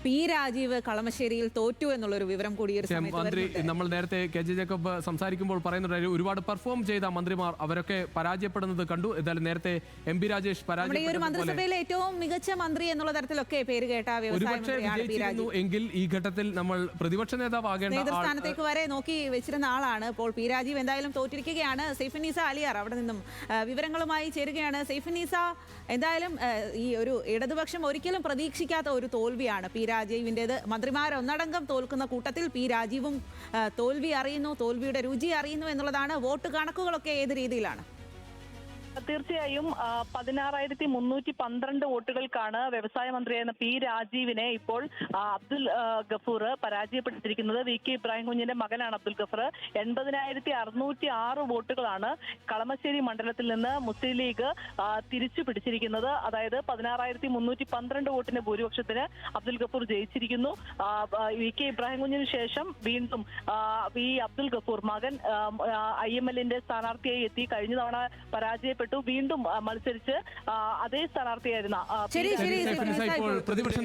P Rajeev കളമശ്ശേരിയിൽ തോറ്റു എന്നുള്ളൊരു വിവരം കൂടി മന്ത്രി നമ്മൾ നേരത്തെ കെ ജെ ജേക്കബ് സംസാരിക്കുമ്പോൾ പറയുന്നുണ്ടായിരുന്നു ഒരുപാട് പെർഫോം ചെയ്ത മന്ത്രിമാർ അവരൊക്കെ പരാജയപ്പെടുന്നത് കണ്ടു. എന്തായാലും നേരത്തെ എം പി രാജേഷ് ഒരു മന്ത്രിസഭയിലെ ഏറ്റവും മികച്ച മന്ത്രി എന്നുള്ള തരത്തിലൊക്കെ പേര് കേട്ട എങ്കിൽ ഈ ഘട്ടത്തിൽ നമ്മൾ പ്രതിപക്ഷ നേതാവാകേണ്ട നേതൃസ്ഥാനത്തേക്ക് വരെ നോക്കി വെച്ചിരുന്ന ആളാണ്. ഇപ്പോൾ പി രാജീവ് എന്തായാലും തോറ്റിരിക്കുകയാണ്. സൈഫുന്നീസ അലിയാർ അവിടെ നിന്നും വിവരങ്ങളുമായി ചേരുകയാണ്. സൈഫുന്നീസ, എന്തായാലും ഈ ഒരു ഇടതുപക്ഷം ഒരിക്കലും പ്രതീക്ഷിക്കാത്ത ഒരു തോൽവിയാണ് പി രാജീവിൻ്റെത്. മന്ത്രിമാരൊന്നടങ്കം തോൽക്കുന്ന കൂട്ടത്തിൽ പി രാജീവും തോൽവി അറിയുന്നു, തോൽവിയുടെ രുചി അറിയുന്നു എന്നുള്ളതാണ്. വോട്ട് കണക്കുകളൊക്കെ ഏത് രീതിയിലാണ്? തീർച്ചയായും 16,312 വോട്ടുകൾക്കാണ് വ്യവസായ മന്ത്രിയായിരുന്ന പി രാജീവിനെ ഇപ്പോൾ അബ്ദുൽ ഗഫൂർ പരാജയപ്പെടുത്തിയിരിക്കുന്നത്. വി കെ ഇബ്രാഹിം കുഞ്ഞിന്റെ മകനാണ് അബ്ദുൽ ഗഫൂർ. 80,606 വോട്ടുകളാണ് കളമശ്ശേരി മണ്ഡലത്തിൽ നിന്ന് മുസ്ലിം ലീഗ് തിരിച്ചു പിടിച്ചിരിക്കുന്നത്. അതായത് 16,312 വോട്ടിന്റെ ഭൂരിപക്ഷത്തിന് അബ്ദുൽ ഗഫൂർ ജയിച്ചിരിക്കുന്നു. വി കെ ഇബ്രാഹിം കുഞ്ഞിന് ശേഷം വീണ്ടും ഈ അബ്ദുൽ ഗഫൂർ മകൻ IML സ്ഥാനാർത്ഥിയായി എത്തി. കഴിഞ്ഞ തവണ പരാജയപ്പെട്ടു. വീണ്ടും മത്സരിച്ച് അതേ സ്ഥാനാർത്ഥിയായിരുന്ന പ്രതിപക്ഷ